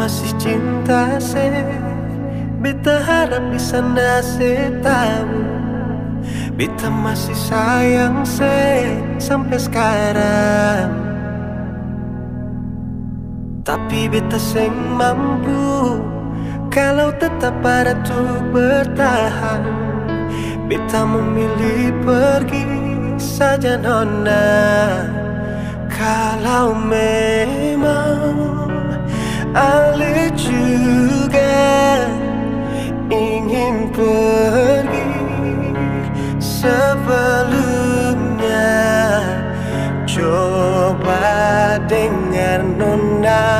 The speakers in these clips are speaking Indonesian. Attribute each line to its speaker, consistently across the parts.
Speaker 1: masih cinta se, beta harap bisa nase tahu. Beta masih sayang se sampai sekarang. Tapi beta seng mampu kalau tetap ada tuh bertahan. Beta memilih pergi saja nona. Kalau memang Ale juga ingin pergi sebelumnya, coba dengar nona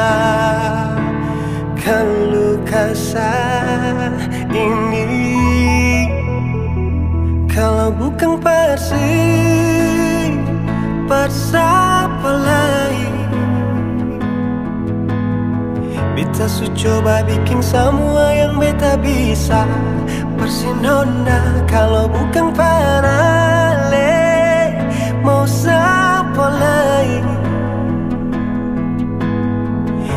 Speaker 1: keluh kesah ini. Kalau bukan siapa lain, beta su coba bikin semua yang beta bisa. Persinona kalau bukan Ale, mau siapa lain?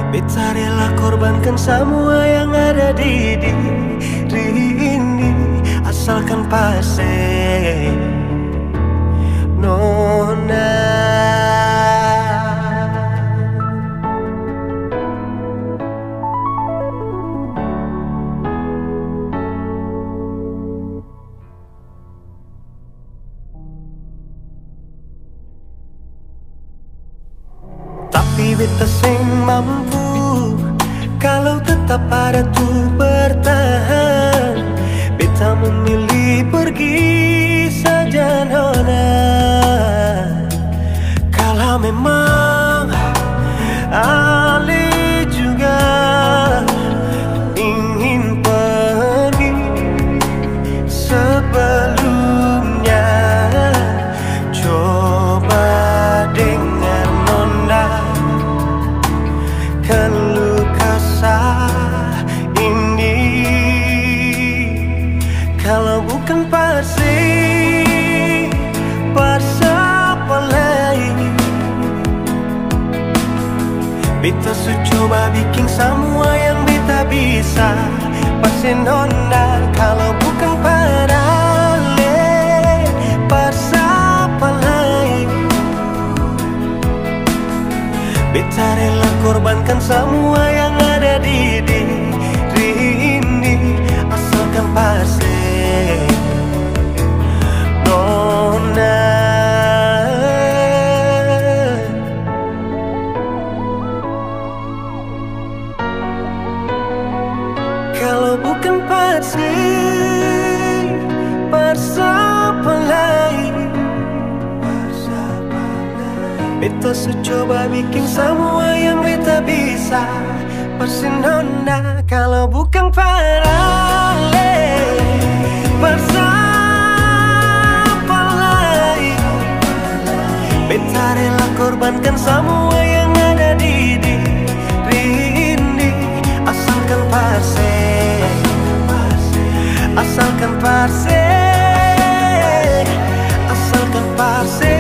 Speaker 1: Beta rela korbankan semua yang ada di diri ini, asalkan pasti nona. Tapi beta seng mampu kalau tetap ada tuh bertahan. Beta memilih pergi saja nona. Kalau memang Ale juga ingin pergi sebelumnya, coba dengar nona keluh kesah ini. Kalau bukan siapa lain, beta su coba bikin semua yang beta bisa. Pasti nona kalau bukan Ale, siapa lain? Beta rela korbankan semua yang ada di diri ini, asalkan pasti nona. Kalau bukan siapa lain, beta su coba bikin semua yang beta bisa. Pasti nona kalau bukan Ale, siapa lain? Beta rela korbankan semua yang ada di diri ini, asalkan pasti, asalkan pasti, asalkan pasti.